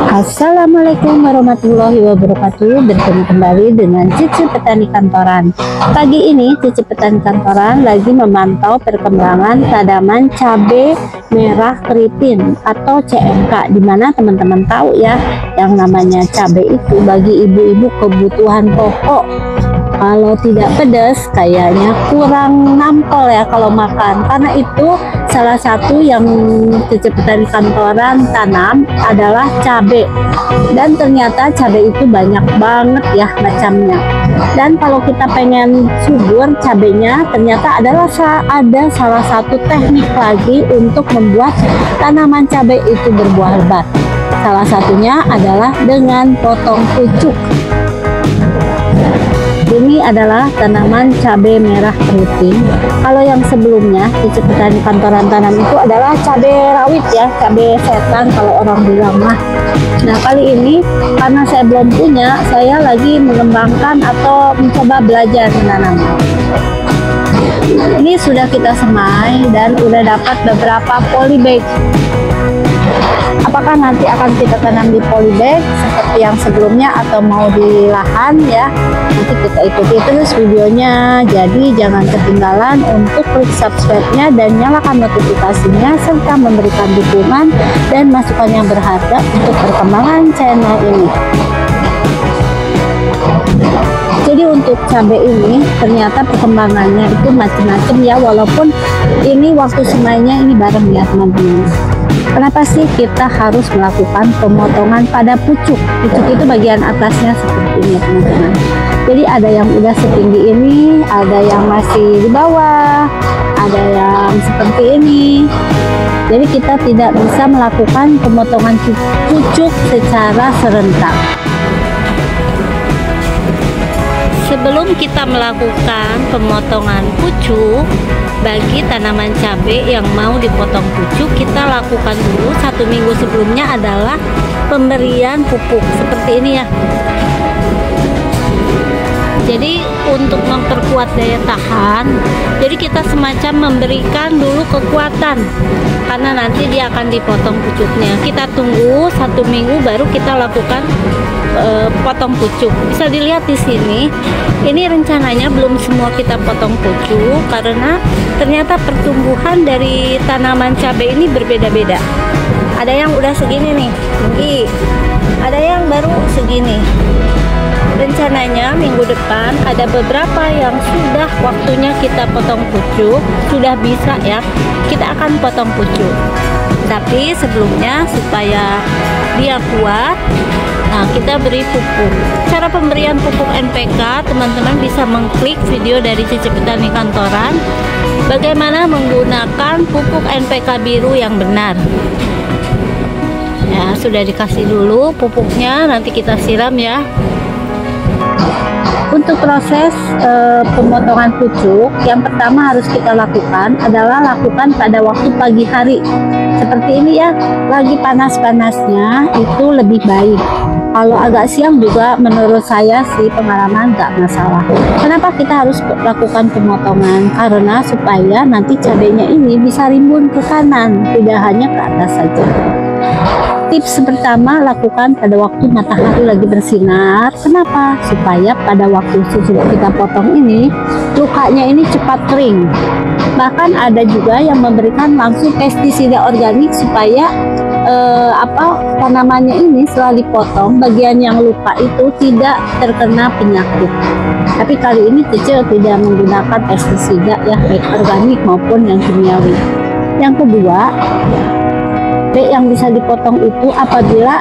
Assalamualaikum warahmatullahi wabarakatuh. Bertemu kembali dengan Cici Petani Kantoran. Pagi ini Cici Petani Kantoran lagi memantau perkembangan tanaman cabai merah keriting atau CMK, dimana teman-teman tahu ya, yang namanya cabai itu bagi ibu-ibu kebutuhan pokok. Kalau tidak pedas kayaknya kurang nampol ya kalau makan. Karena itu salah satu yang Cici Petani Kantoran tanam adalah cabai. Dan ternyata cabai itu banyak banget ya macamnya. Dan kalau kita pengen subur cabainya, ternyata ada salah satu teknik lagi untuk membuat tanaman cabai itu berbuah lebat. Salah satunya adalah dengan potong pucuk. Ini adalah tanaman cabai merah keriting. Kalau yang sebelumnya Cici Petani Kantoran tanam itu adalah cabai rawit ya, cabai setan kalau orang bilang mah. Nah kali ini karena saya belum punya, saya lagi mengembangkan atau mencoba belajar menanam. Ini sudah kita semai dan udah dapat beberapa polybag. Apakah nanti akan kita tanam di polybag seperti yang sebelumnya atau mau di lahan ya, nanti kita ikuti terus videonya. Jadi jangan ketinggalan untuk klik subscribe-nya dan nyalakan notifikasinya, serta memberikan dukungan dan masukan yang berharga untuk perkembangan channel ini. Jadi untuk cabai ini ternyata perkembangannya itu macam-macam ya, walaupun ini waktu semainya ini bareng ya teman-teman. Kenapa sih kita harus melakukan pemotongan pada pucuk? Pucuk itu bagian atasnya seperti ini teman-teman. Jadi ada yang udah setinggi ini, ada yang masih di bawah, ada yang seperti ini. Jadi kita tidak bisa melakukan pemotongan pucuk secara serentak. Sebelum kita melakukan pemotongan pucuk bagi tanaman cabai yang mau dipotong pucuk, kita lakukan dulu 1 minggu sebelumnya adalah pemberian pupuk seperti ini ya. Jadi untuk memperkuat daya tahan, jadi kita semacam memberikan dulu kekuatan, karena nanti dia akan dipotong pucuknya. Kita tunggu 1 minggu baru kita lakukan potong pucuk. Bisa dilihat di sini, ini rencananya belum semua kita potong pucuk karena ternyata pertumbuhan dari tanaman cabai ini berbeda-beda. Ada yang udah segini nih tinggi, ada yang baru segini. Rencananya minggu depan ada beberapa yang sudah waktunya kita potong pucuk, sudah bisa ya, kita akan potong pucuk. Tapi sebelumnya supaya dia kuat, nah kita beri pupuk. Cara pemberian pupuk NPK, teman-teman bisa mengklik video dari Cici Petani Kantoran bagaimana menggunakan pupuk NPK biru yang benar. Ya, sudah dikasih dulu pupuknya, nanti kita siram ya. Untuk proses pemotongan pucuk, yang pertama harus kita lakukan adalah lakukan pada waktu pagi hari. Seperti ini ya, lagi panas-panasnya itu lebih baik. Kalau agak siang juga menurut saya sih pengalaman nggak masalah. Kenapa kita harus lakukan pemotongan? Karena supaya nanti cabainya ini bisa rimbun ke kanan, tidak hanya ke atas saja. Tips pertama, lakukan pada waktu matahari lagi bersinar. Kenapa? Supaya pada waktu sudah kita potong ini, lukanya ini cepat kering. Bahkan ada juga yang memberikan langsung pestisida organik supaya tanamannya ini setelah dipotong, bagian yang luka itu tidak terkena penyakit. Tapi kali ini Cici tidak menggunakan pestisida ya, baik organik maupun yang kimiawi. Yang kedua, yang bisa dipotong itu apabila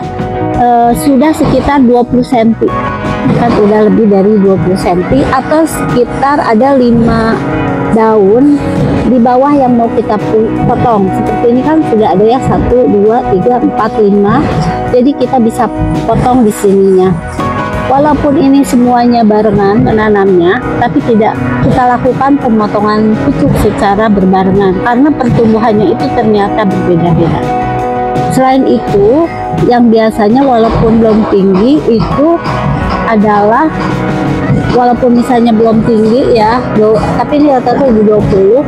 sudah sekitar 20 cm, kan udah lebih dari 20 cm, atau sekitar ada 5 daun di bawah yang mau kita potong. Seperti ini kan sudah ada ya, 1, 2, 3, 4, 5. Jadi kita bisa potong di sininya. Walaupun ini semuanya barengan menanamnya, tapi tidak kita lakukan pemotongan pucuk secara berbarengan karena pertumbuhannya itu ternyata berbeda-beda. Selain itu, yang biasanya walaupun belum tinggi itu adalah walaupun misalnya belum tinggi ya, tapi ini rata-rata di 20.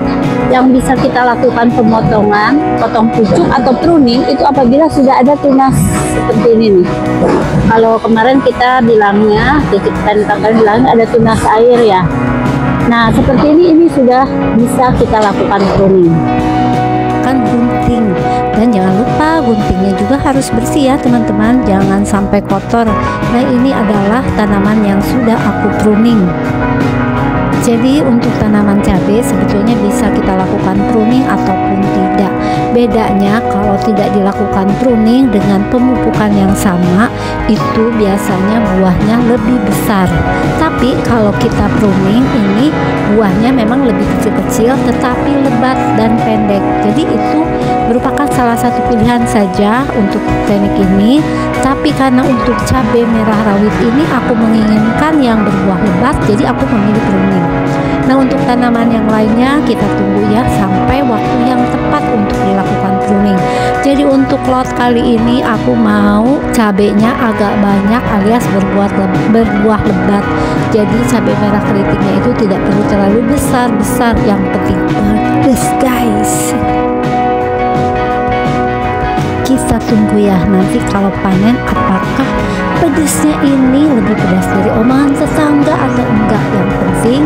Yang bisa kita lakukan pemotongan, potong pucuk atau pruning itu apabila sudah ada tunas seperti ini nih. Kalau kemarin kita bilangnya, Cicip Petani bilangnya ada tunas air ya. Nah seperti ini sudah bisa kita lakukan pruning. Kan gunting, dan jangan lupa guntingnya juga harus bersih ya teman-teman, jangan sampai kotor. Nah ini adalah tanaman yang sudah aku pruning. Jadi untuk tanaman cabai sebetulnya bisa kita lakukan pruning ataupun tidak. Bedanya kalau tidak dilakukan pruning dengan pemupukan yang sama, itu biasanya buahnya lebih besar. Tapi kalau kita pruning ini buahnya memang lebih kecil-kecil tetapi lebat dan pendek. Jadi itu merupakan salah satu pilihan saja untuk teknik ini. Tapi karena untuk cabai merah rawit ini aku menginginkan yang berbuah lebat, jadi aku memilih pruning. Nah untuk tanaman yang lainnya kita tunggu ya sampai waktu yang tepat untuk dilakukan pruning. Jadi untuk lot kali ini aku mau cabenya agak banyak alias berbuah lebat. Jadi cabai merah keritingnya itu tidak perlu terlalu besar-besar, yang penting pedas guys. Kita tunggu ya nanti kalau panen apakah pedasnya ini lebih pedas dari omongan tetangga atau enggak. Yang penting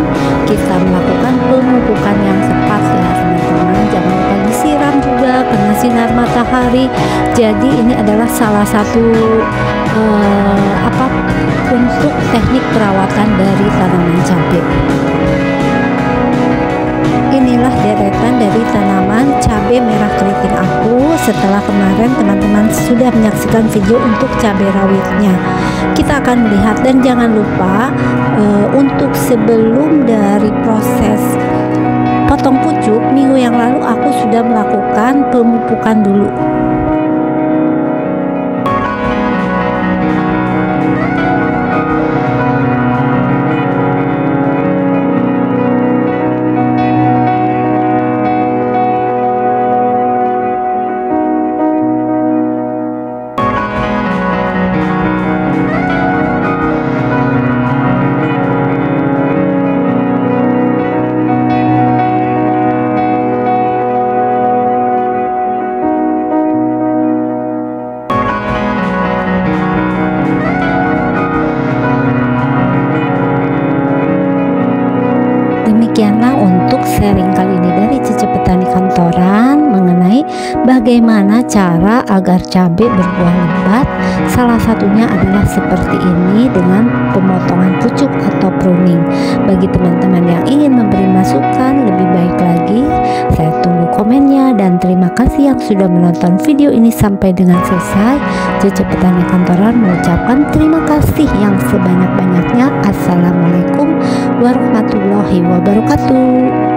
kita melakukan pemupukan yang tepat ya teman-teman. Jangan lupa disiram juga kena sinar matahari. Jadi ini adalah salah satu untuk teknik perawatan dari tanaman cabai. Inilah deretan dari tanaman cabai merah keriting aku setelah kemarin teman-teman sudah menyaksikan video untuk cabai rawitnya. Kita akan melihat, dan jangan lupa untuk sebelum dari proses potong pucuk, minggu yang lalu aku sudah melakukan pemupukan dulu. Demikianlah untuk sharing kali ini dari Cicip Petani Kantoran mengenai bagaimana cara agar cabai berbuah lebat. Salah satunya adalah seperti ini dengan pemotongan pucuk atau pruning. Bagi teman-teman yang ingin memberi masukan lebih baik lagi, saya tunggu komennya, dan terima kasih yang sudah menonton video ini sampai dengan selesai. Cicip Petani Kantoran mengucapkan terima kasih yang sebanyak-banyaknya. Assalamualaikum warahmatullahi wabarakatuh.